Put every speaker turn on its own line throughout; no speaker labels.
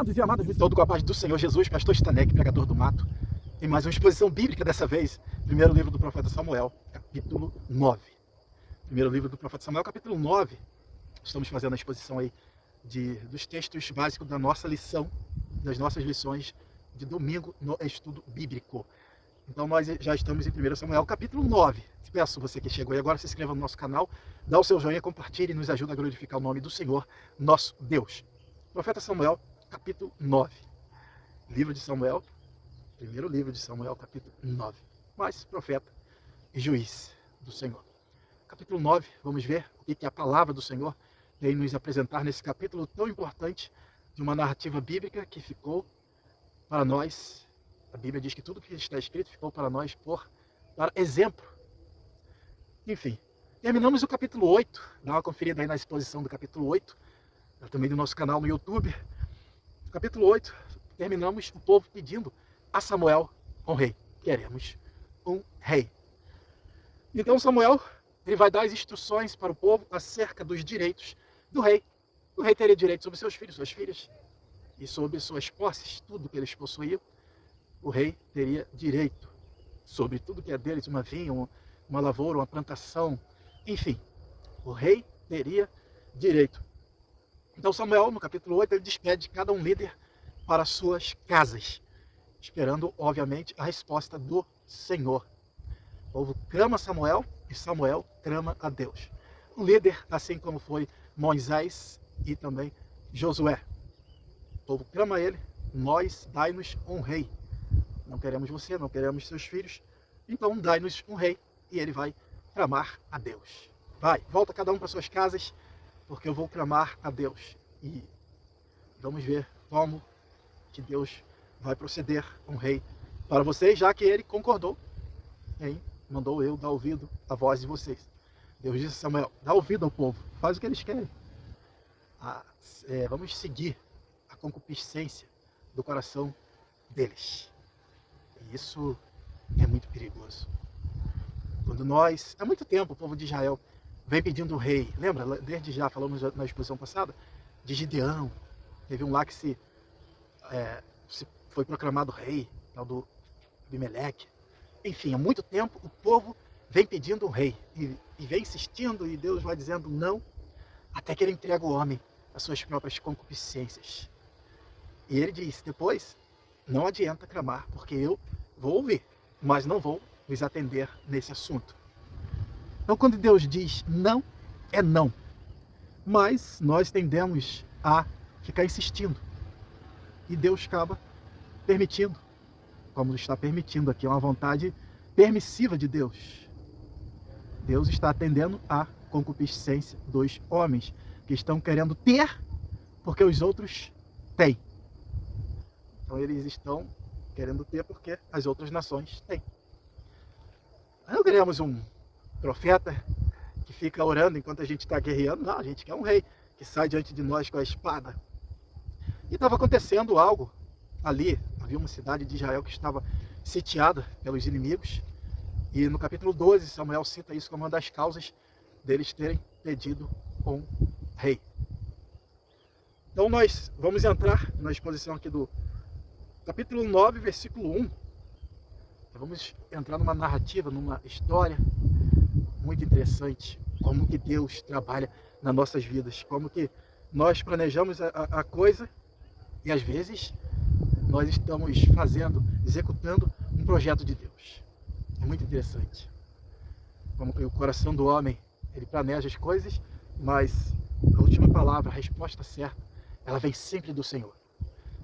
Amados e amadas, todo com a paz do Senhor Jesus, pastor Stanek, pregador do mato. Tem mais uma exposição bíblica dessa vez. Primeiro livro do profeta Samuel, capítulo 9. Primeiro livro do profeta Samuel, capítulo 9. Estamos fazendo a exposição aí dos textos básicos da nossa lição, das nossas lições de domingo no estudo bíblico. Então nós já estamos em 1 Samuel, capítulo 9. Peço você que chegou aí agora, se inscreva no nosso canal, dá o seu joinha, compartilhe e nos ajuda a glorificar o nome do Senhor, nosso Deus. Profeta Samuel, capítulo 9. Livro de Samuel, primeiro livro de Samuel, capítulo 9. Mais profeta e juiz do Senhor. Capítulo 9, vamos ver o que a palavra do Senhor vem nos apresentar nesse capítulo tão importante de uma narrativa bíblica que ficou para nós. A Bíblia diz que tudo que está escrito ficou para nós para exemplo. Enfim, terminamos o capítulo 8. Dá uma conferida aí na exposição do capítulo 8. Também do nosso canal no YouTube. No capítulo 8, terminamos o povo pedindo a Samuel um rei. Queremos um rei. Então Samuel, ele vai dar as instruções para o povo acerca dos direitos do rei. O rei teria direito sobre seus filhos, suas filhas, e sobre suas posses, tudo que eles possuíam. O rei teria direito sobre tudo que é deles, uma vinha, uma lavoura, uma plantação, enfim. O rei teria direito. Então Samuel, no capítulo 8, ele despede cada um líder para suas casas, esperando, obviamente, a resposta do Senhor. O povo clama a Samuel e Samuel clama a Deus. Um líder, assim como foi Moisés e também Josué. O povo clama a ele: nós, dai-nos um rei. Não queremos você, não queremos seus filhos, então dai-nos um rei. E ele vai clamar a Deus. Vai, volta cada um para suas casas, porque eu vou clamar a Deus. E vamos ver como que Deus vai proceder um rei para vocês, já que ele concordou, mandou eu dar ouvido à voz de vocês. Deus disse a Samuel: dá ouvido ao povo, faz o que eles querem. Vamos seguir a concupiscência do coração deles. E isso é muito perigoso. Quando há muito tempo, o povo de Israel vem pedindo um rei. Lembra? Desde já falamos na exposição passada de Gideão. Teve um lá que se foi proclamado rei, tal do Abimeleque. Enfim, há muito tempo o povo vem pedindo um rei. E vem insistindo, e Deus vai dizendo não, até que ele entrega o homem às suas próprias concupiscências. E ele diz depois: não adianta clamar, porque eu vou ouvir, mas não vou nos atender nesse assunto. Então, quando Deus diz não, é não. Mas nós tendemos a ficar insistindo. E Deus acaba permitindo, como está permitindo aqui, é uma vontade permissiva de Deus. Deus está atendendo à concupiscência dos homens, que estão querendo ter, porque os outros têm. Então eles estão querendo ter porque as outras nações têm. Não queremos um profeta que fica orando enquanto a gente está guerreando. Não, a gente quer um rei que sai diante de nós com a espada. E estava acontecendo algo ali. Havia uma cidade de Israel que estava sitiada pelos inimigos. E no capítulo 12, Samuel cita isso como uma das causas deles terem pedido um rei. Então nós vamos entrar na exposição aqui do capítulo 9, versículo 1. Vamos entrar numa narrativa, numa história muito interessante, como que Deus trabalha nas nossas vidas, como que nós planejamos a coisa e às vezes nós estamos executando um projeto de Deus. É muito interessante. Como que o coração do homem, ele planeja as coisas, mas a última palavra, a resposta certa, ela vem sempre do Senhor.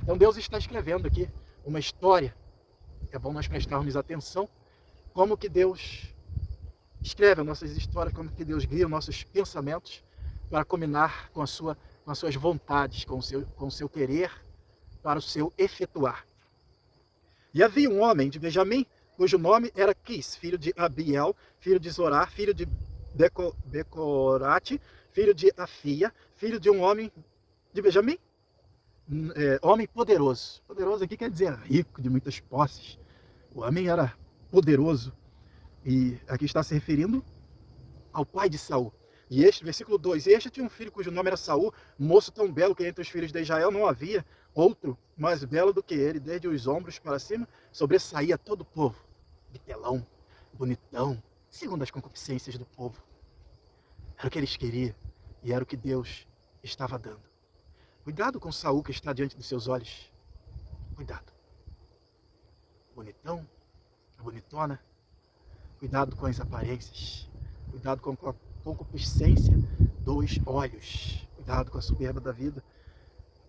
Então Deus está escrevendo aqui uma história. É bom nós prestarmos atenção como que Deus escreve as nossas histórias, como que Deus guia os nossos pensamentos para combinar com as suas vontades, com o seu querer, para o seu efetuar. E havia um homem de Benjamim, cujo nome era Quis, filho de Abiel, filho de Zorar, filho de Becorate, filho de Afia, filho de um homem de Benjamim, homem poderoso. Poderoso aqui quer dizer rico, de muitas posses. O homem era poderoso. E aqui está se referindo ao pai de Saul. E este, versículo 2, e este tinha um filho cujo nome era Saul, moço tão belo que entre os filhos de Israel não havia outro mais belo do que ele, desde os ombros para cima, sobressaía todo o povo. Bitelão, bonitão, segundo as concupiscências do povo. Era o que eles queriam e era o que Deus estava dando. Cuidado com Saul que está diante dos seus olhos. Cuidado. Bonitão, bonitona. Cuidado com as aparências. Cuidado com a concupiscência dos olhos. Cuidado com a soberba da vida.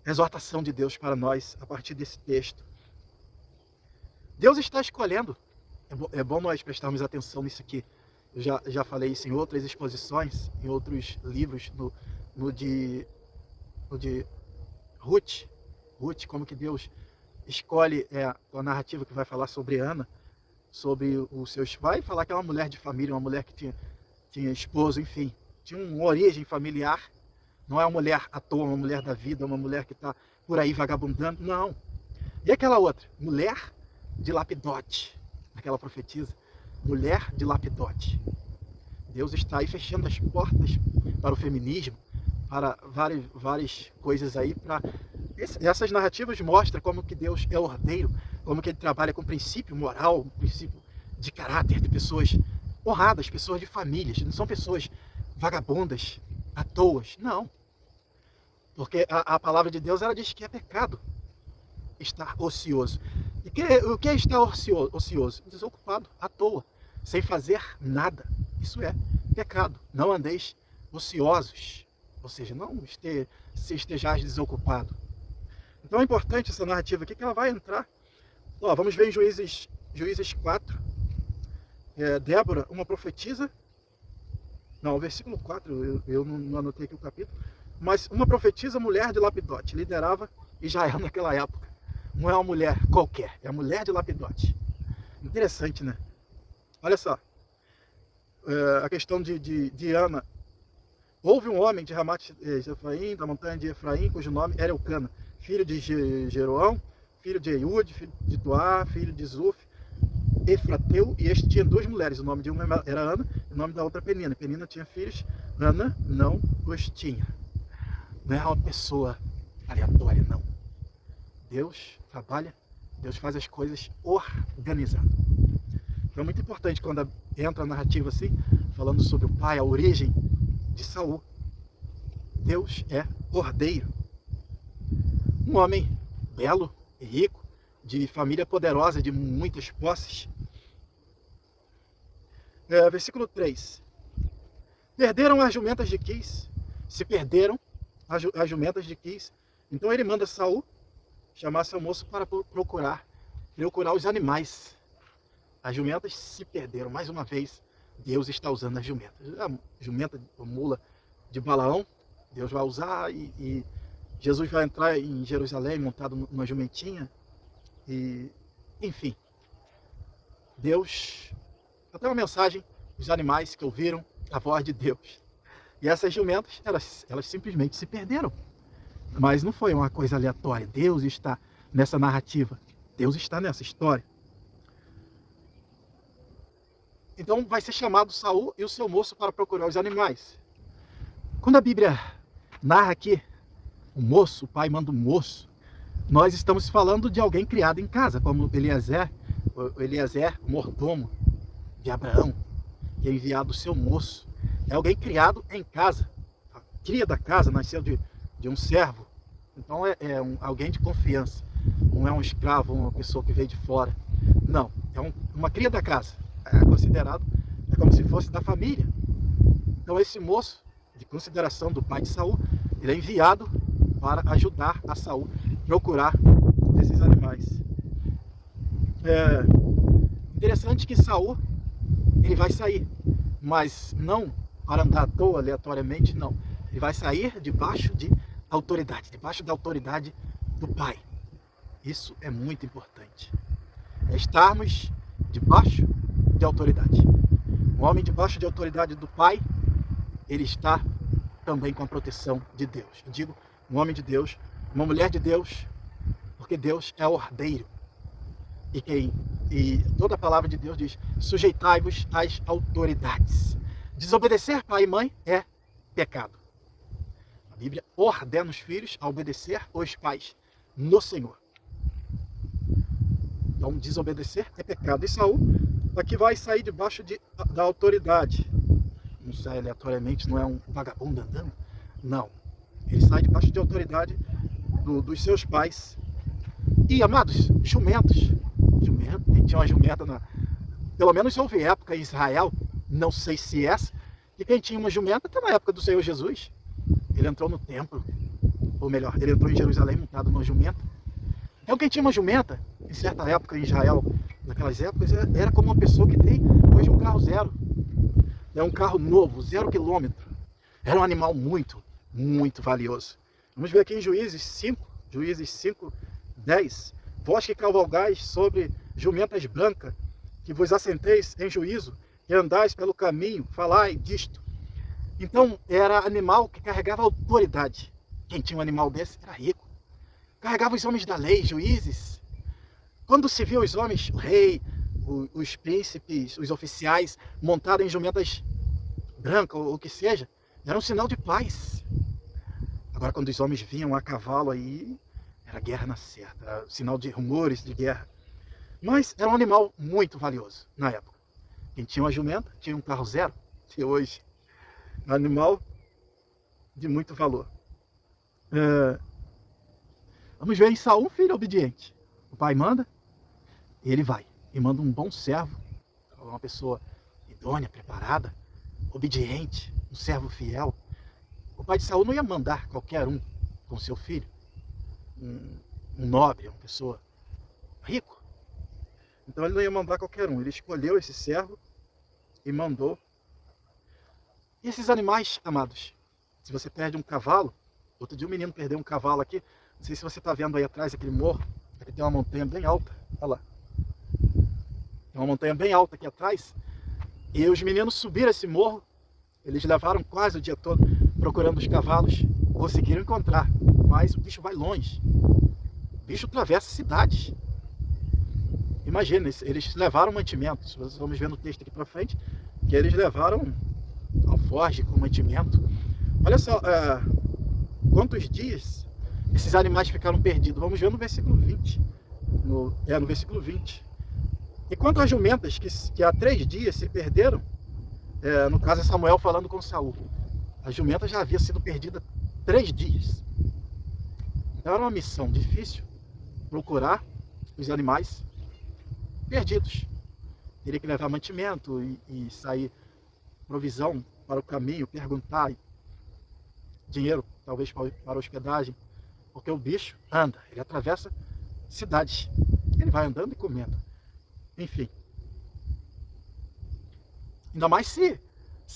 Exortação de Deus para nós a partir desse texto. Deus está escolhendo. É bom nós prestarmos atenção nisso aqui. Eu já falei isso em outras exposições, em outros livros, no de Ruth. Ruth, como que Deus escolhe a narrativa que vai falar sobre Ana, sobre os seus pais, falar que é uma mulher de família, uma mulher que tinha esposo, enfim, tinha uma origem familiar, não é uma mulher à toa, uma mulher da vida, uma mulher que está por aí vagabundando, não. E aquela outra, mulher de Lapidote, aquela profetisa, mulher de Lapidote. Deus está aí fechando as portas para o feminismo, para várias coisas aí, para essas narrativas mostram como que Deus é ordeiro, como que ele trabalha com princípio moral, princípio de caráter, de pessoas honradas, pessoas de famílias, não são pessoas vagabundas, à toa, não. Porque a palavra de Deus, ela diz que é pecado estar ocioso. E o que é estar ocioso? Desocupado, à toa, sem fazer nada. Isso é pecado. Não andeis ociosos, ou seja, não estejais desocupado. Então é importante essa narrativa aqui, que ela vai entrar. Ó, vamos ver em Juízes 4. Débora, uma profetisa. Não, versículo 4, eu não anotei aqui o capítulo. Mas uma profetisa, mulher de Lapidote, liderava Israel naquela época. Não é uma mulher qualquer, é a mulher de Lapidote. Interessante, né? Olha só. A questão de Ana. Houve um homem de Ramat Efraim, da montanha de Efraim, cujo nome era Eucana, filho de Jeroão, filho de Eiúde, filho de Toá, filho de Zuf, Efrateu, e este tinha duas mulheres, o nome de uma era Ana, e o nome da outra Penina. Penina tinha filhos, Ana não os tinha. Não é uma pessoa aleatória, não. Deus trabalha, Deus faz as coisas organizado. Então é muito importante quando entra a narrativa assim, falando sobre o pai, a origem de Saul. Deus é ordeiro. Um homem belo e rico, de família poderosa, de muitas posses. Versículo 3. Perderam as jumentas de Quis, se perderam as jumentas de Quis. Então ele manda Saul chamar seu moço para procurar os animais. As jumentas se perderam. Mais uma vez, Deus está usando as jumentas. A jumenta, a mula de Balaão, Deus vai usar, e Jesus vai entrar em Jerusalém montado numa jumentinha. E, enfim, Deus, até uma mensagem, os animais que ouviram a voz de Deus. E essas jumentas, elas simplesmente se perderam. Mas não foi uma coisa aleatória. Deus está nessa narrativa. Deus está nessa história. Então vai ser chamado Saul e o seu moço para procurar os animais. Quando a Bíblia narra aqui o moço, o pai manda um moço, nós estamos falando de alguém criado em casa, como Eliezer, o mordomo de Abraão, que é enviado o seu moço. É alguém criado em casa. A cria da casa nasceu de um servo. Então alguém de confiança. Não é um escravo, uma pessoa que veio de fora. Não, é uma cria da casa. É considerado, como se fosse da família. Então esse moço, de consideração do pai de Saul, ele é enviado para ajudar a Saul procurar esses animais. Interessante que Saul, ele vai sair, mas não para andar à toa, aleatoriamente, não. Ele vai sair debaixo de autoridade, debaixo da autoridade do pai. Isso é muito importante. É estarmos debaixo de autoridade. Um homem debaixo de autoridade do pai, ele está também com a proteção de Deus. Eu digo, um homem de Deus, uma mulher de Deus, porque Deus é ordeiro. E toda a palavra de Deus diz, sujeitai-vos às autoridades. Desobedecer pai e mãe é pecado. A Bíblia ordena os filhos a obedecer os pais no Senhor. Então, desobedecer é pecado. E Saul aqui vai sair debaixo da autoridade. Não sai aleatoriamente, não é um vagabundo andando. Não. Ele sai debaixo de autoridade dos seus pais. E, amados, jumentos. Quem tinha uma jumenta, pelo menos houve época em Israel, não sei se essa, que quem tinha uma jumenta, até na época do Senhor Jesus, ele entrou no templo, ou melhor, ele entrou em Jerusalém montado numa jumenta. Então quem tinha uma jumenta, em certa época em Israel, naquelas épocas, era como uma pessoa que tem hoje um carro zero. É um carro novo, 0 quilômetro. Era um animal muito, muito valioso. Vamos ver aqui em Juízes 5, 10. Vós que cavalgais sobre jumentas brancas, que vos assenteis em juízo, e andais pelo caminho, falai disto. Então, era animal que carregava autoridade. Quem tinha um animal desse era rico. Carregava os homens da lei, juízes. Quando se viu os homens, o rei, os príncipes, os oficiais, montados em jumentas brancas, ou o que seja, era um sinal de paz. Agora, quando os homens vinham a cavalo, aí era guerra na certa, era sinal de rumores de guerra. Mas era um animal muito valioso na época. Quem tinha uma jumenta tinha um carro zero, e hoje é um animal de muito valor. Vamos ver em Saul, um filho obediente. O pai manda, e ele vai. E manda um bom servo, uma pessoa idônea, preparada, obediente, um servo fiel. O pai de Saul não ia mandar qualquer um com seu filho. Um nobre, uma pessoa rico. Então ele não ia mandar qualquer um. Ele escolheu esse servo e mandou. E esses animais, amados, se você perde um cavalo, outro dia um menino perdeu um cavalo aqui, não sei se você está vendo aí atrás aquele morro, aqui tem uma montanha bem alta, olha lá. Tem uma montanha bem alta aqui atrás, e os meninos subiram esse morro, eles levaram quase o dia todo procurando os cavalos, conseguiram encontrar, mas o bicho vai longe, o bicho atravessa cidades. Imagina, eles levaram mantimentos, vamos ver no texto aqui para frente, que eles levaram alforge com mantimento. Olha só, quantos dias esses animais ficaram perdidos, vamos ver no versículo 20, no versículo 20. E quanto às jumentas que há 3 dias se perderam, no caso é Samuel falando com Saul, a jumenta já havia sido perdida 3 dias. Então era uma missão difícil procurar os animais perdidos. Teria que levar mantimento e sair provisão para o caminho, perguntar dinheiro, talvez para hospedagem, porque o bicho anda, ele atravessa cidades, ele vai andando e comendo. Enfim. Ainda mais se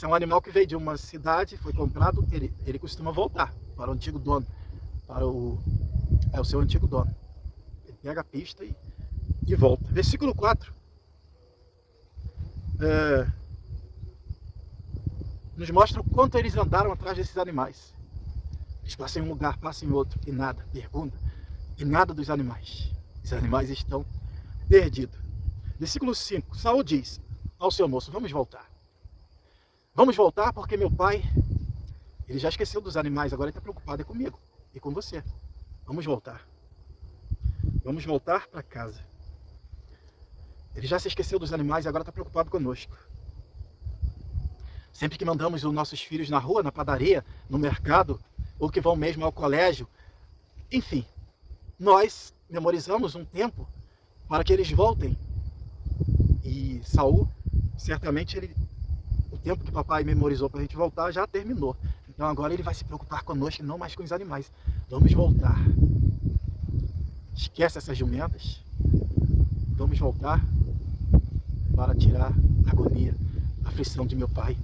é um animal que veio de uma cidade, foi comprado, ele costuma voltar para o antigo dono, para o seu antigo dono. Ele pega a pista e volta. Versículo 4. Nos mostra o quanto eles andaram atrás desses animais. Eles passam em um lugar, passam em outro, e nada, pergunta, e nada dos animais. Os animais estão perdidos. Versículo 5, Saul diz ao seu moço, vamos voltar. Vamos voltar porque meu pai, ele já esqueceu dos animais, agora ele está preocupado comigo e com você. Vamos voltar. Vamos voltar para casa. Ele já se esqueceu dos animais e agora está preocupado conosco. Sempre que mandamos os nossos filhos na rua, na padaria, no mercado, ou que vão mesmo ao colégio, enfim, nós memorizamos um tempo para que eles voltem. E Saul, certamente, o tempo que papai memorizou para a gente voltar já terminou. Então agora ele vai se preocupar conosco e não mais com os animais. Vamos voltar. Esquece essas jumentas. Vamos voltar para tirar a agonia, a aflição de meu pai.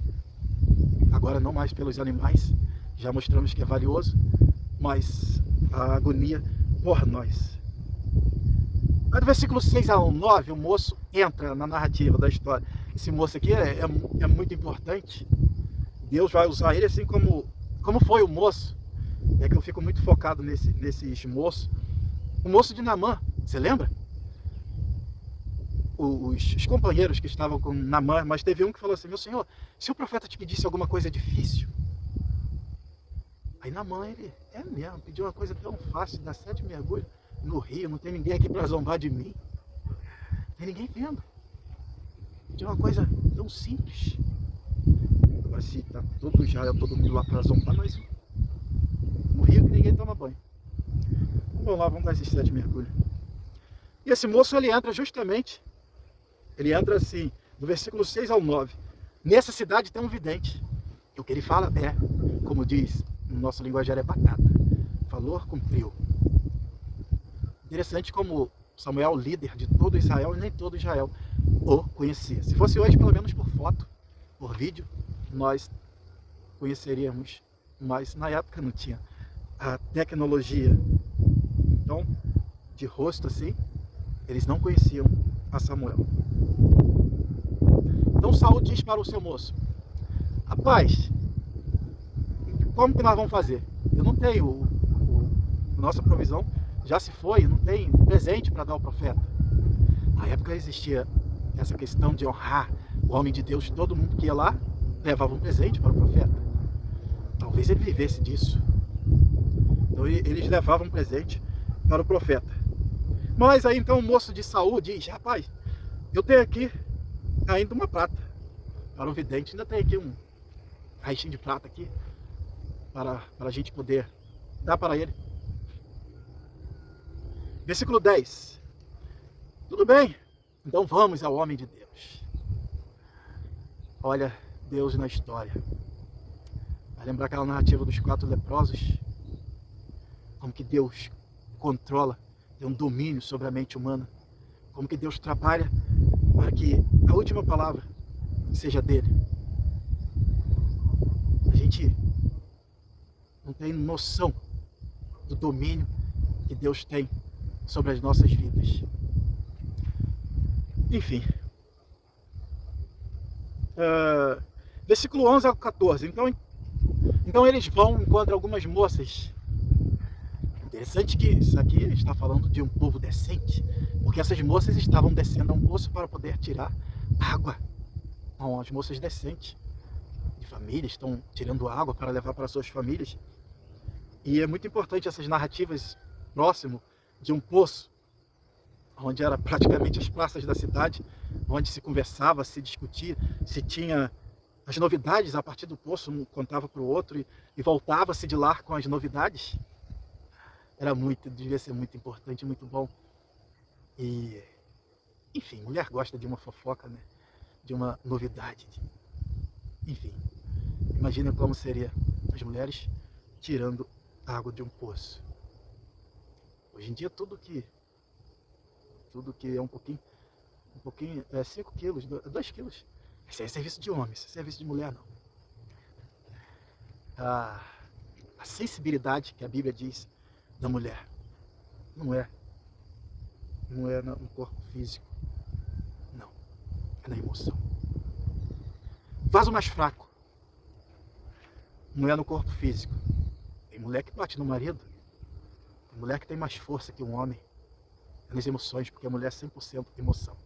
Agora não mais pelos animais, já mostramos que é valioso, mas a agonia por nós. Aí do versículo 6 ao 9, o moço entra na narrativa da história. Esse moço aqui é muito importante. Deus vai usar ele assim como foi o moço. É que eu fico muito focado nesses moços. O moço de Naamã, você lembra? Os companheiros que estavam com Naamã, mas teve um que falou assim, meu senhor, se o profeta te pedisse alguma coisa difícil, Aí Naamã, ele, é mesmo, pediu uma coisa tão fácil, dar 7 mergulhos no rio, não tem ninguém aqui para zombar de mim. Não tem ninguém vendo. Pediu uma coisa tão simples. Agora se tá todo Israel, todo mundo lá para zombar, nós no rio que ninguém toma banho. Vamos lá, vamos dar esses 7 mergulhos. E esse moço, ele entra justamente, ele entra assim, do versículo 6 ao 9. Nessa cidade tem um vidente. E o que ele fala é, como diz no nosso linguajar, é batata. Falou, cumpriu. Interessante como Samuel, líder de todo Israel, e nem todo Israel o conhecia. Se fosse hoje, pelo menos por foto, por vídeo, nós conheceríamos, mas na época não tinha a tecnologia. Então, de rosto assim, eles não conheciam a Samuel. Então Saul diz para o seu moço: rapaz, como que nós vamos fazer? Eu não tenho, nossa provisão já se foi, não tem presente para dar ao profeta. Na época existia essa questão de honrar o homem de Deus, todo mundo que ia lá levava um presente para o profeta. Talvez ele vivesse disso. Então eles levavam um presente para o profeta. Mas aí então o moço de Saul diz: rapaz, eu tenho aqui ainda uma prata para o vidente, ainda tem aqui um restinho de prata aqui para a gente poder dar para ele. Versículo 10. Tudo bem, então vamos ao homem de Deus. Olha Deus na história. Vai lembrar aquela narrativa dos 4 leprosos? Como que Deus controla, tem um domínio sobre a mente humana. Como que Deus trabalha para que a última palavra seja dele. A gente não tem noção do domínio que Deus tem sobre as nossas vidas. Enfim. Versículo 11 ao 14. Então eles vão, encontram algumas moças. Interessante que isso aqui está falando de um povo decente, porque essas moças estavam descendo a um poço para poder tirar água. Não, as moças decentes de família estão tirando água para levar para suas famílias. E é muito importante essas narrativas próximo de um poço, onde era praticamente as praças da cidade, onde se conversava, se discutia, se tinha as novidades a partir do poço, um contava para o outro e voltava-se de lá com as novidades. Devia ser muito importante, muito bom. E, enfim, mulher gosta de uma fofoca, né? De uma novidade. Enfim, imagina como seria as mulheres tirando água de um poço. Hoje em dia tudo que é um pouquinho, 5 quilos, 2 quilos. Isso é serviço de homem, isso é serviço de mulher não. A sensibilidade que a Bíblia diz da mulher não é no corpo físico, não, é na emoção. Vaso mais fraco não é no corpo físico. Tem mulher que bate no marido, tem mulher que tem mais força que um homem, é nas emoções, porque a mulher é 100% emoção.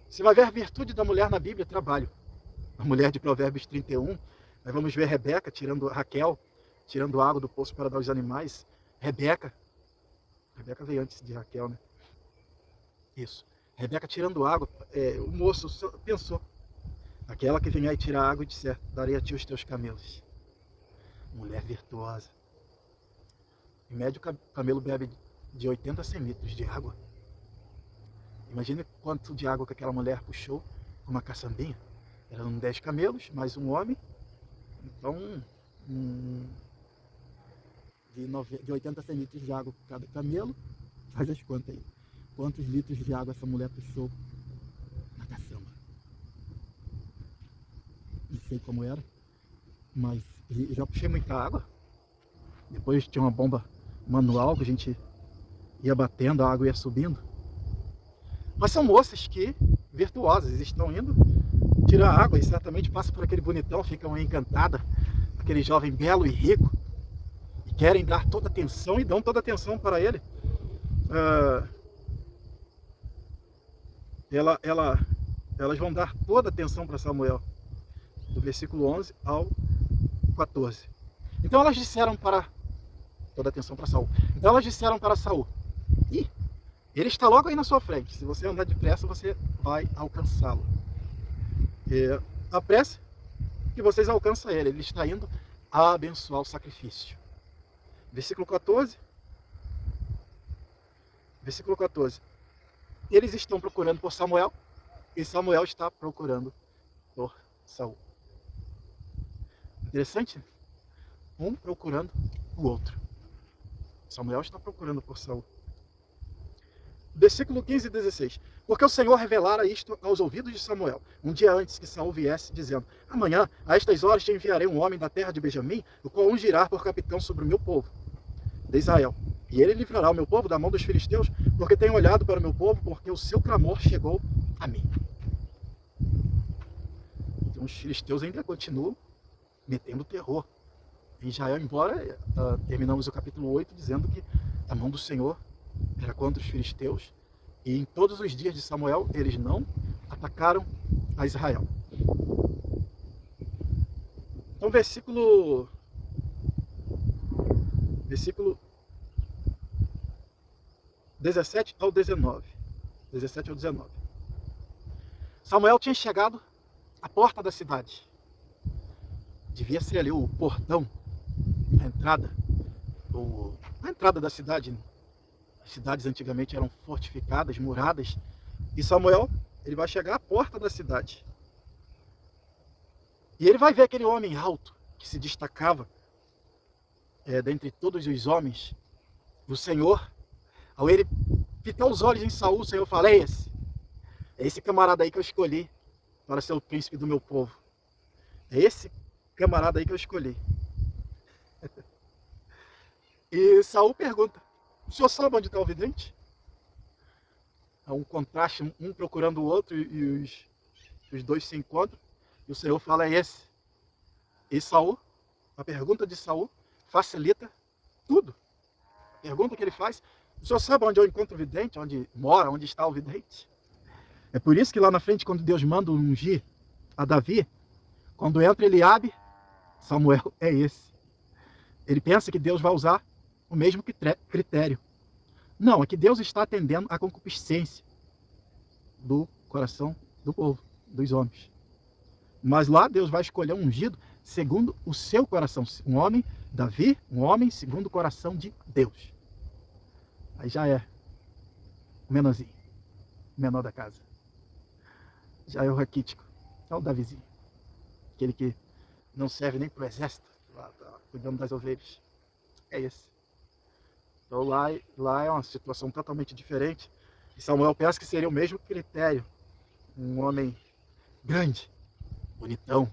Você vai ver a virtude da mulher na Bíblia, trabalho. A mulher de Provérbios 31, nós vamos ver Raquel tirando água do poço para dar aos animais. Rebeca veio antes de Raquel, né? Isso. Rebeca tirando água, o moço pensou: aquela que vem aí tirar água e disser: darei a ti os teus camelos. Mulher virtuosa. Em média, o camelo bebe de 80 a 100 litros de água. Imagina quanto de água que aquela mulher puxou com uma caçambinha. Eram 10 camelos, mais um homem. Então, de 80 a 100 litros de água por cada camelo. Faz as contas aí. Quantos litros de água essa mulher puxou na caçamba? Não sei como era, mas eu já puxei muita água. Depois tinha uma bomba manual que a gente ia batendo, a água ia subindo. Mas são moças que, virtuosas, estão indo tirar água e certamente passa por aquele bonitão, ficam encantadas, aquele jovem belo e rico, e querem dar toda a atenção e dão toda a atenção para ele. Elas vão dar toda a atenção para Samuel, do versículo 11 ao 14. Então elas disseram para... Toda atenção para Saul. Então elas disseram para Saul: ih, ele está logo aí na sua frente. Se você andar depressa, você vai alcançá-lo. Apresse que vocês alcançam ele. Ele está indo a abençoar o sacrifício. Versículo 14. Versículo 14. Eles estão procurando por Samuel e Samuel está procurando por Saul. Interessante? Um procurando o outro. Samuel está procurando por Saul. Versículo 15 e 16. Porque o Senhor revelara isto aos ouvidos de Samuel, um dia antes que Saul viesse, dizendo: amanhã, a estas horas, te enviarei um homem da terra de Benjamim, o qual ungirá por capitão sobre o meu povo, de Israel. E ele livrará o meu povo da mão dos filisteus, porque tenho olhado para o meu povo, porque o seu clamor chegou a mim. Então os filisteus ainda continuam metendo terror em Israel, embora terminamos o capítulo 8 dizendo que a mão do Senhor era contra os filisteus, e em todos os dias de Samuel eles não atacaram a Israel. Então versículo 17 ao 19. 17 ao 19. Samuel tinha chegado à porta da cidade. Devia ser ali o portão, a entrada da cidade. As cidades antigamente eram fortificadas, muradas. E Samuel, ele vai chegar à porta da cidade. E ele vai ver aquele homem alto, que se destacava dentre todos os homens. O Senhor, ao ele fitar os olhos em Saul, o Senhor fala: é esse camarada aí que eu escolhi para ser o príncipe do meu povo. É esse camarada aí que eu escolhi. E Saul pergunta: o senhor sabe onde está o vidente? Há um contraste, um procurando o outro, e os dois se encontram. E o Senhor fala: é esse. E Saul, a pergunta de Saul facilita tudo. A pergunta que ele faz: o senhor sabe onde eu encontro o vidente? Onde mora, onde está o vidente? É por isso que lá na frente, quando Deus manda ungir a Davi, quando entra Eliabe, Samuel é esse. Ele pensa que Deus vai usar o mesmo critério. Não, é que Deus está atendendo à concupiscência do coração do povo, dos homens. Mas lá Deus vai escolher um ungido segundo o seu coração. Um homem, Davi, um homem segundo o coração de Deus. Aí já é o menorzinho, o menor da casa. Já é o raquítico, é o Davizinho. Aquele que não serve nem para o exército, lá, cuidando das ovelhas. É esse. Então lá é uma situação totalmente diferente. E Samuel pensa que seria o mesmo critério. Um homem grande, bonitão.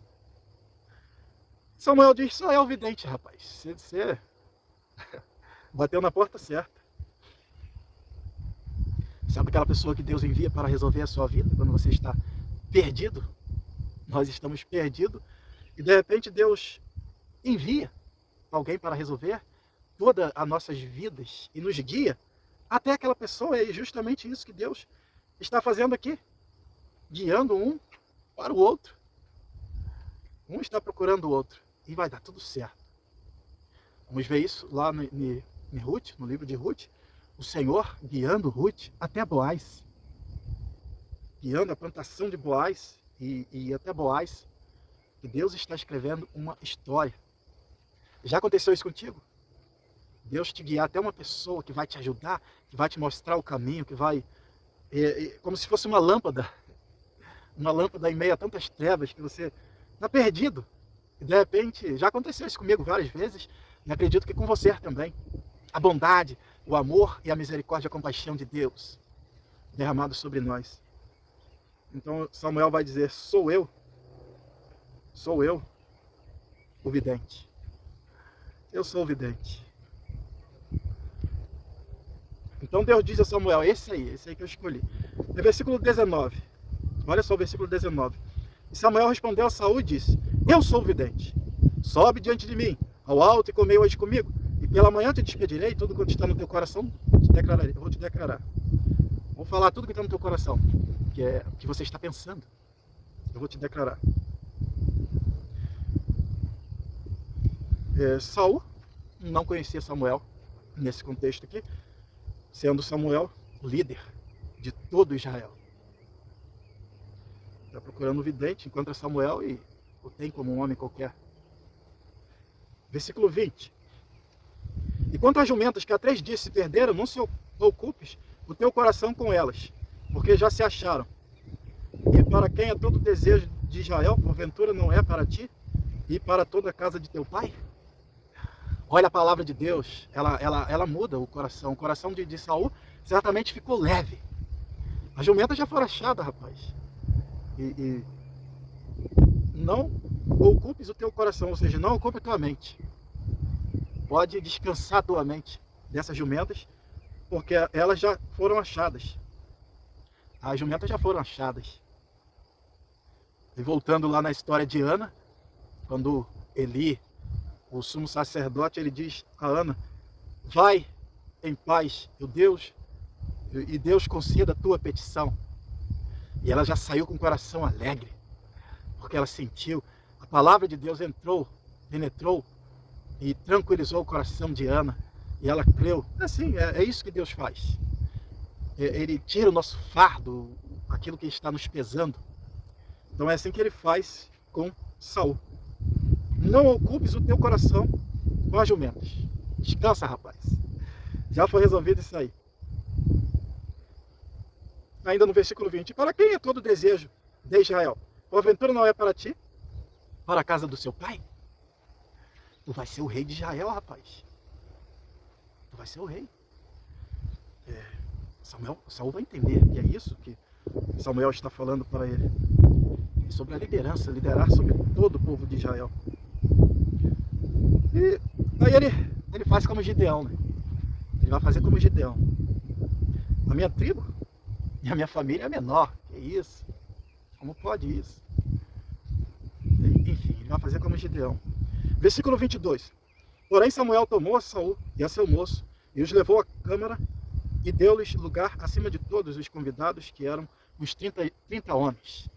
Samuel diz: só é o vidente, rapaz. Você bateu na porta certa. Sabe aquela pessoa que Deus envia para resolver a sua vida quando você está perdido? Nós estamos perdidos e de repente Deus envia alguém para resolver todas as nossas vidas e nos guia até aquela pessoa. É justamente isso que Deus está fazendo aqui, guiando um para o outro. Um está procurando o outro e vai dar tudo certo. Vamos ver isso lá em Ruth, no livro de Ruth. O Senhor guiando Ruth até Boaz, guiando a plantação de Boaz e até Boaz, que Deus está escrevendo uma história. Já aconteceu isso contigo? Deus te guiar até uma pessoa que vai te ajudar, que vai te mostrar o caminho, que vai... como se fosse uma lâmpada em meio a tantas trevas que você está perdido. E de repente, já aconteceu isso comigo várias vezes, e acredito que com você também. A bondade, o amor e a misericórdia e a compaixão de Deus derramado sobre nós. Então Samuel vai dizer: sou eu o vidente. Eu sou o vidente. Então Deus diz a Samuel: esse aí que eu escolhi. No versículo 19, olha só o versículo 19. E Samuel respondeu a Saul e disse: eu sou o vidente. Sobe diante de mim, ao alto, e comei hoje comigo. E pela manhã te despedirei, tudo quanto está no teu coração, eu vou te declarar. Vou falar tudo que está no teu coração, que é o que você está pensando. Eu vou te declarar. Saul não conhecia Samuel nesse contexto aqui, sendo Samuel o líder de todo Israel. Está procurando um vidente, encontra Samuel e o tem como um homem qualquer. Versículo 20. E quanto às jumentas que há 3 dias se perderam, não se ocupes o teu coração com elas, porque já se acharam. E para quem é todo o desejo de Israel, porventura não é para ti e para toda a casa de teu pai? Olha a palavra de Deus, ela muda o coração. O coração de Saul certamente ficou leve. As jumentas já foram achadas, rapaz. E não ocupes o teu coração, ou seja, não ocupe a tua mente. Pode descansar a tua mente dessas jumentas, porque elas já foram achadas. As jumentas já foram achadas. E voltando lá na história de Ana, quando Eli, o sumo sacerdote, ele diz a Ana: vai em paz, e Deus conceda a tua petição. E ela já saiu com o coração alegre, porque ela sentiu, a palavra de Deus penetrou e tranquilizou o coração de Ana, e ela creu. Assim, é isso que Deus faz. Ele tira o nosso fardo, aquilo que está nos pesando. Então é assim que ele faz com Saul. Não ocupes o teu coração com as jumentas. Descansa, rapaz. Já foi resolvido isso aí. Ainda no versículo 20. Para quem é todo o desejo de Israel? Porventura não é para ti? Para a casa do seu pai? Tu vai ser o rei de Israel, rapaz. Tu vai ser o rei. Saul vai entender que é isso que Samuel está falando para ele. Sobre a liderança, liderar sobre todo o povo de Israel. E aí ele faz como Gideão, né? Ele vai fazer como Gideão. A minha tribo e a minha família é menor. Que isso? Como pode isso? Enfim, ele vai fazer como Gideão. Versículo 22. Porém Samuel tomou a Saul e a seu moço e os levou à câmara e deu-lhes lugar acima de todos os convidados, que eram uns 30 homens.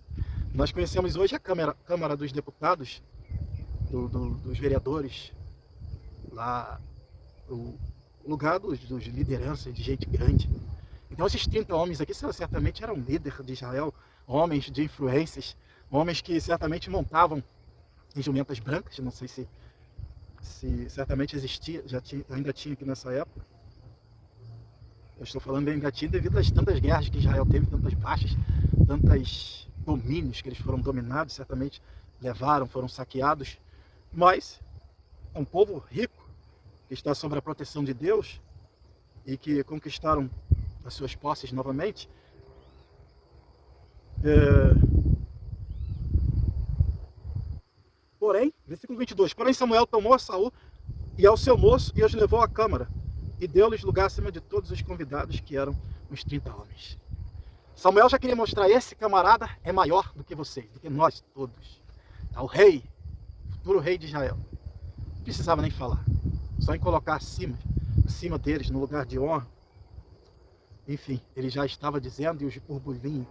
Nós conhecemos hoje a Câmara dos Deputados, dos vereadores, lá, o lugar dos lideranças, de gente grande. Então esses 30 homens aqui certamente eram líderes de Israel, homens de influências, homens que certamente montavam em jumentas brancas, não sei se certamente existia, ainda tinha aqui nessa época. Eu estou falando bem ainda tinha devido às tantas guerras que Israel teve, tantas baixas, tantos domínios que eles foram dominados, certamente foram saqueados. Mas é um povo rico, que está sob a proteção de Deus e que conquistaram as suas posses novamente. Porém, versículo 22, porém Samuel tomou a Saul e ao seu moço e os levou à câmara e deu-lhes lugar acima de todos os convidados, que eram uns 30 homens. Samuel já queria mostrar: esse camarada é maior do que vocês, do que nós todos. O rei, o futuro rei de Israel. Não precisava nem falar, só em colocar acima deles, no lugar de honra. Enfim, ele já estava dizendo, e os burburinhos,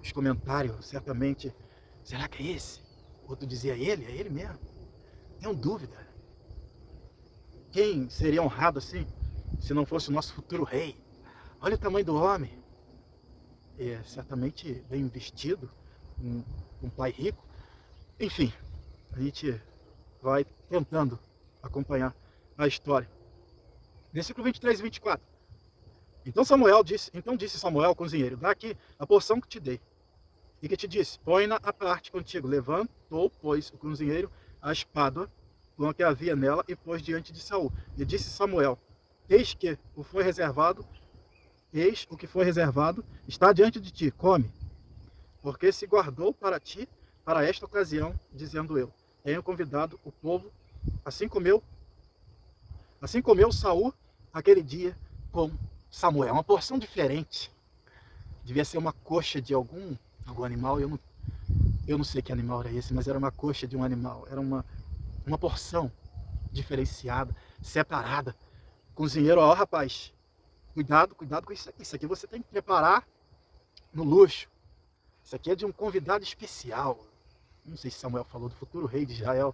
os comentários, certamente: será que é esse? Outro dizia: é ele mesmo. Tenho dúvida. Quem seria honrado assim, se não fosse o nosso futuro rei? Olha o tamanho do homem. Certamente bem vestido, um pai rico. Enfim, a gente vai tentando acompanhar a história. Versículo 23 e 24. Então disse Samuel ao cozinheiro: dá aqui a porção que te dei. E que te disse: põe-na à parte contigo. Levantou, pois, o cozinheiro a espada com a que havia nela e pôs diante de Saul. E disse Samuel: eis o que foi reservado está diante de ti, come. Porque se guardou para ti, para esta ocasião, dizendo eu: tenho convidado o povo. Assim comeu Saul aquele dia com Samuel. Uma porção diferente. Devia ser uma coxa de algum animal. Eu não sei que animal era esse, mas era uma coxa de um animal. Era uma porção diferenciada, separada. Cozinheiro: ó, rapaz, cuidado com isso aqui. Isso aqui você tem que preparar no luxo. Isso aqui é de um convidado especial. Não sei se Samuel falou do futuro rei de Israel.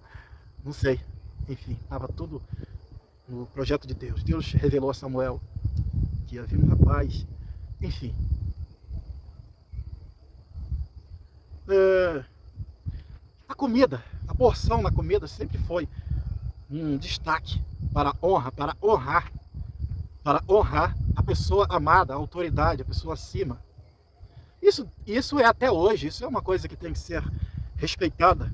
Não sei. Enfim, estava tudo no projeto de Deus. Deus revelou a Samuel que havia um rapaz. Enfim. A comida, a porção na comida sempre foi um destaque para honrar a pessoa amada, a autoridade, a pessoa acima. Isso é até hoje, isso é uma coisa que tem que ser respeitada.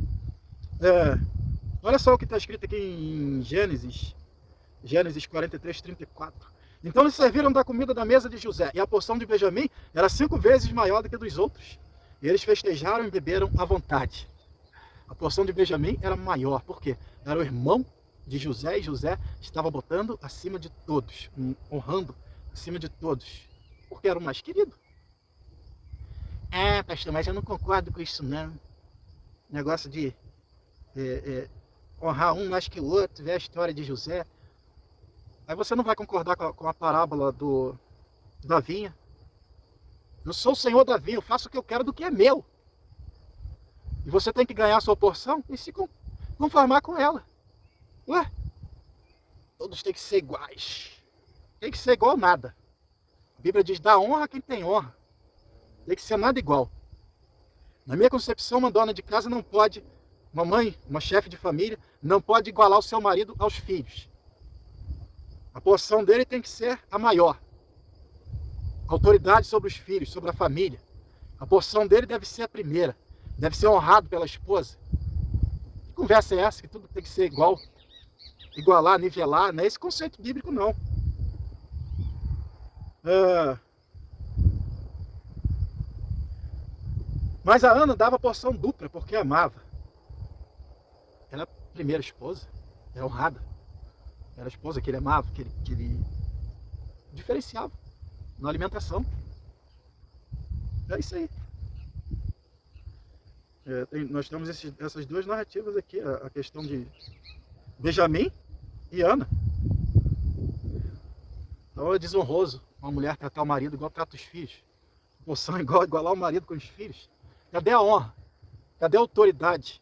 Olha só o que está escrito aqui em Gênesis 43, 34. Então eles serviram da comida da mesa de José, e a porção de Benjamim era 5 vezes maior do que a dos outros. E eles festejaram e beberam à vontade. A porção de Benjamim era maior, por quê? Era o irmão de José, e José estava botando acima de todos, honrando acima de todos, porque era o mais querido. Pastor, mas eu não concordo com isso não. Negócio de honrar um mais que o outro, ver a história de José. Aí você não vai concordar com a parábola da vinha. Eu sou o senhor da vinha, eu faço o que eu quero do que é meu. E você tem que ganhar a sua porção e se conformar com ela. Ué? Todos têm que ser iguais. Tem que ser igual a nada. A Bíblia diz, dá honra a quem tem honra. Tem que ser nada igual. Na minha concepção, uma dona de casa não pode, uma mãe, uma chefe de família, não pode igualar o seu marido aos filhos. A porção dele tem que ser a maior. Autoridade sobre os filhos, sobre a família. A porção dele deve ser a primeira. Deve ser honrado pela esposa. Que conversa é essa? Que tudo tem que ser igual. Igualar, nivelar. Não é esse conceito bíblico, não. Mas a Ana dava porção dupla, porque amava. Ela era a primeira esposa. Era honrada. Era a esposa que ele amava, que ele diferenciava na alimentação. É isso aí. Nós temos essas duas narrativas aqui, a questão de Benjamim e Ana. Então é desonroso uma mulher tratar o marido igual trata os filhos. Porção igualar o marido com os filhos. Cadê a honra? Cadê a autoridade?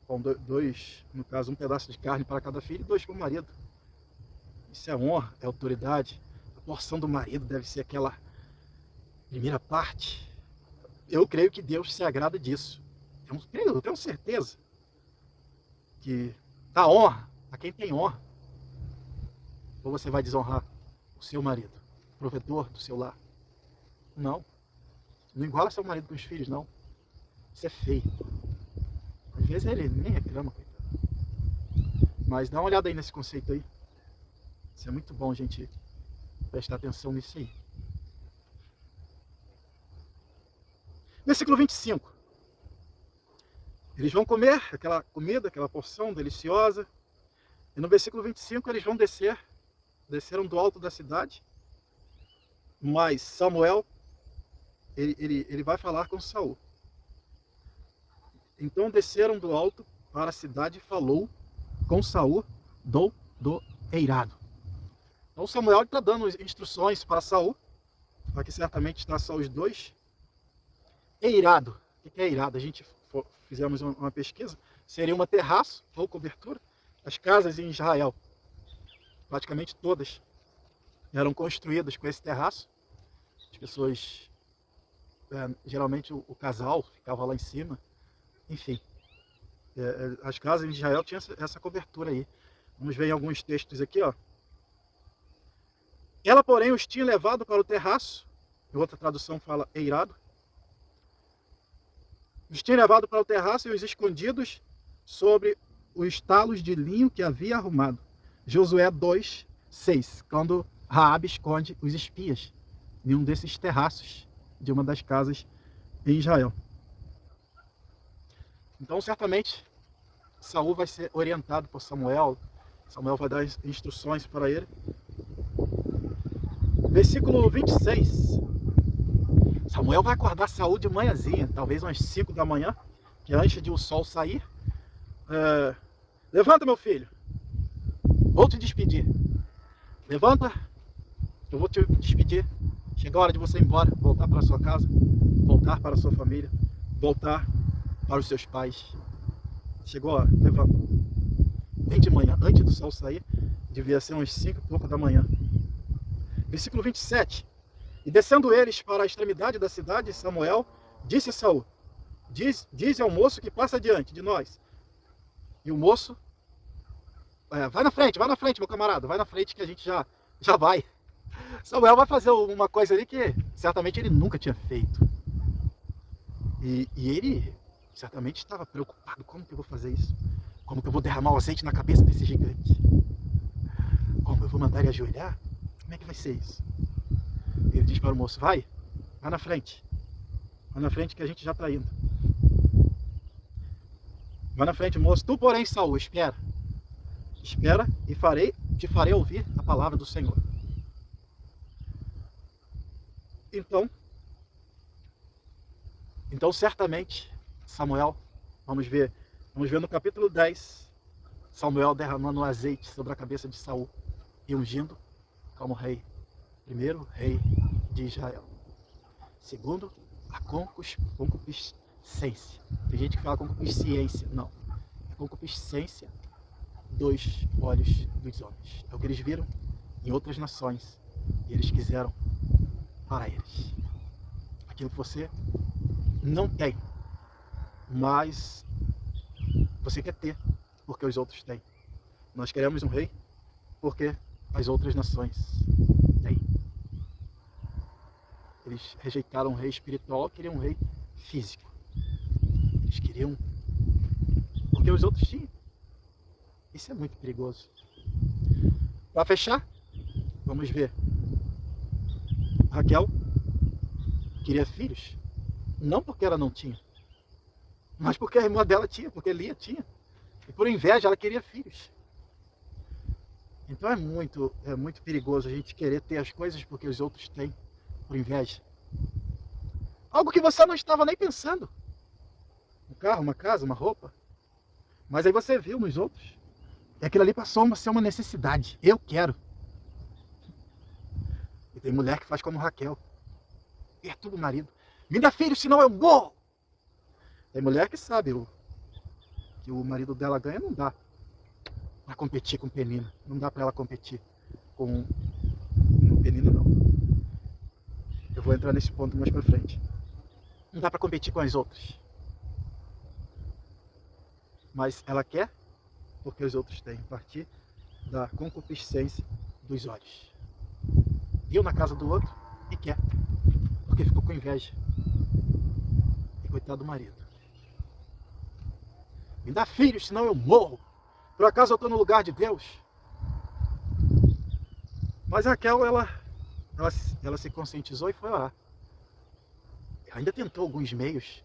Bom, dois, no caso, um pedaço de carne para cada filho e 2 para o marido. Isso é honra, é autoridade. A porção do marido deve ser aquela primeira parte. Eu creio que Deus se agrada disso. Eu tenho certeza que dá honra a quem tem honra. Ou você vai desonrar o seu marido, o provedor do seu lar? Não. Não iguala seu marido com os filhos, não. Isso é feio. Às vezes ele nem reclama, coitado. Mas dá uma olhada aí nesse conceito aí. Isso é muito bom, gente, prestar atenção nisso aí. Versículo 25. Eles vão comer aquela comida, aquela porção deliciosa. E no versículo 25 eles vão desceram do alto da cidade. Mas Samuel, ele vai falar com Saul. Então desceram do alto para a cidade e falou com Saul do eirado. Então Samuel está dando instruções para Saul. Aqui certamente está só os dois. Eirado. O que é eirado? A gente fizemos uma pesquisa. Seria uma terraço ou cobertura. As casas em Israel, praticamente todas, eram construídas com esse terraço. As pessoas, geralmente o casal ficava lá em cima. Enfim, as casas em Israel tinham essa cobertura aí. Vamos ver em alguns textos aqui, ó. Ela, porém, os tinha levado para o terraço. Em outra tradução fala eirado. Os tinha levado para o terraço e os escondidos sobre os talos de linho que havia arrumado. Josué 2, 6. Quando Raabe esconde os espias em um desses terraços de uma das casas em Israel. Então, certamente, Saul vai ser orientado por Samuel. Samuel vai dar instruções para ele. Versículo 26. Samuel vai acordar Saul de manhãzinha, talvez umas 5 da manhã, que é antes de o sol sair. Levanta, meu filho. Vou te despedir. Levanta, eu vou te despedir. Chegou a hora de você ir embora, voltar para a sua casa, voltar para a sua família, voltar para os seus pais. Chegou a hora, levanta. bem de manhã, antes do sol sair, devia ser umas 5 e pouco da manhã. Versículo 27. E descendo eles para a extremidade da cidade, Samuel disse a Saul: diz ao moço que passa diante de nós. E o moço, vai na frente, meu camarada, vai na frente que a gente já vai. Samuel vai fazer uma coisa ali que certamente ele nunca tinha feito. E ele certamente estava preocupado: como que eu vou fazer isso? Como que eu vou derramar o azeite na cabeça desse gigante? Como eu vou mandar ele ajoelhar? Como é que vai ser isso? Ele diz para o moço: vai na frente. Vai na frente que a gente já está indo. Vai na frente, moço. Tu, porém, Saul, espera e te farei ouvir a palavra do Senhor. Então certamente, Samuel, vamos ver no capítulo 10, Samuel derramando o azeite sobre a cabeça de Saul e ungindo como rei. Primeiro, rei de Israel. Segundo, a concupiscência. Tem gente que fala concupiscência. Não. É concupiscência dos olhos dos homens. É o que eles viram em outras nações. E eles quiseram para eles. Aquilo que você não tem, mas você quer ter, porque os outros têm. Nós queremos um rei, porque as outras nações têm. Eles rejeitaram um rei espiritual, queriam um rei físico. Eles queriam, porque os outros tinham. Isso é muito perigoso. Para fechar, vamos ver. Raquel queria filhos, não porque ela não tinha, mas porque a irmã dela tinha, porque Lia tinha. E por inveja ela queria filhos. Então é muito perigoso a gente querer ter as coisas porque os outros têm, por inveja. Algo que você não estava nem pensando. Um carro, uma casa, uma roupa. Mas aí você viu nos outros. E aquilo ali passou a ser uma necessidade. Eu quero. E tem mulher que faz como Raquel. Perturba o marido. Me dá filho, senão eu morro. Tem mulher que sabe que o marido dela ganha, não dá para competir com Penina. Não dá para ela competir com Penina, não. Eu vou entrar nesse ponto mais para frente. Não dá para competir com as outras. Mas ela quer porque os outros têm. A partir da concupiscência dos olhos. Viu na casa do outro e quer. Porque ficou com inveja. E coitado do marido. Me dá filhos, senão eu morro. Por acaso eu estou no lugar de Deus? Mas Raquel, ela se conscientizou e foi orar. Ela ainda tentou alguns meios.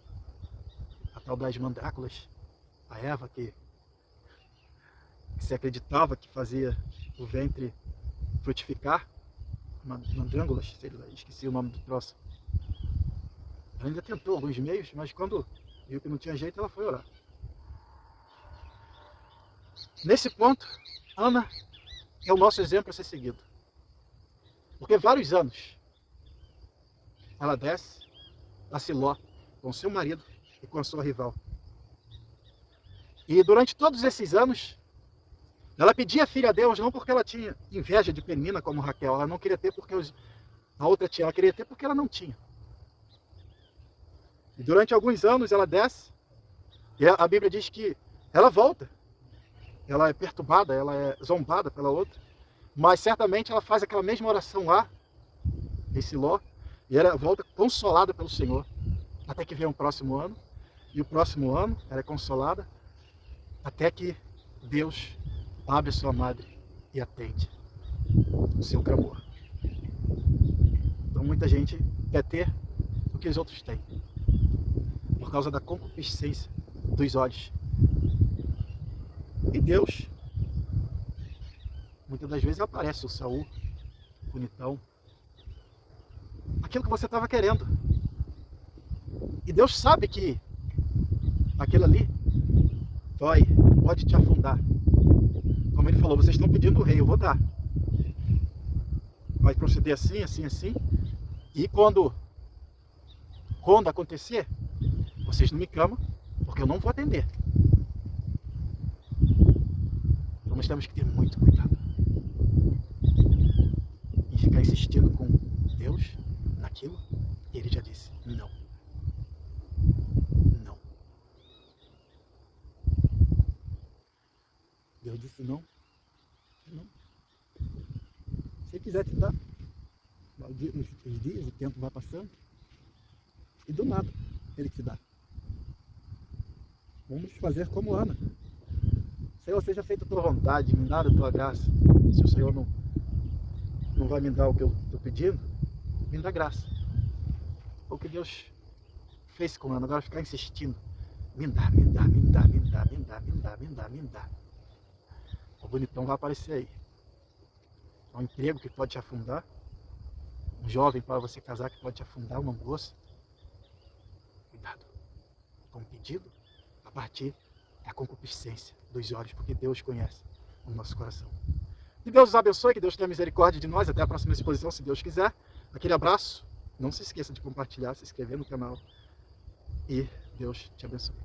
A tal das mandráculas. A Eva que se acreditava que fazia o ventre frutificar. Mandrângulas, esqueci o nome do troço. Ela ainda tentou alguns meios, mas quando viu que não tinha jeito, ela foi orar. Nesse ponto, Ana é o nosso exemplo a ser seguido. Porque vários anos ela desce a Siló com seu marido e com a sua rival. E durante todos esses anos, ela pedia filha a Deus não porque ela tinha inveja de Penina como Raquel. Ela não queria ter porque a outra tinha. Ela queria ter porque ela não tinha. E durante alguns anos ela desce. E a Bíblia diz que ela volta. Ela é perturbada, ela é zombada pela outra. Mas certamente ela faz aquela mesma oração lá, em Siló. E ela volta consolada pelo Senhor. Até que vem um próximo ano. E o próximo ano ela é consolada. Até que Deus abre sua madre e atende o seu clamor. Então muita gente quer ter o que os outros têm. Por causa da concupiscência dos olhos. E Deus, muitas das vezes aparece o Saul, bonitão. Aquilo que você estava querendo. E Deus sabe que aquilo ali pode te afundar. Como ele falou, vocês estão pedindo o rei, eu vou dar. Vai proceder assim, assim, assim. E quando acontecer, vocês não me clamam, porque eu não vou atender. Então nós temos que ter muito cuidado em ficar insistindo com Deus naquilo que Ele já disse. Não. Não. Deus disse não. Não. Se Ele quiser te dar, os dias, o tempo vai passando, e do nada Ele te dá. Vamos fazer como Ana. Senhor, seja feita a tua vontade, me dá a tua graça. Se o Senhor não vai me dar o que eu estou pedindo, me dá graça. O que Deus fez com Ana, agora ficar insistindo. Me dá, me dá, me dá, me dá, me dá, me dá, me dá, me dá. O bonitão vai aparecer aí. Um emprego que pode te afundar. Um jovem para você casar que pode te afundar, uma moça. Cuidado. Com o pedido, a partir da concupiscência dos olhos, porque Deus conhece o nosso coração. Que Deus os abençoe, que Deus tenha misericórdia de nós. Até a próxima exposição, se Deus quiser. Aquele abraço. Não se esqueça de compartilhar, se inscrever no canal. E Deus te abençoe.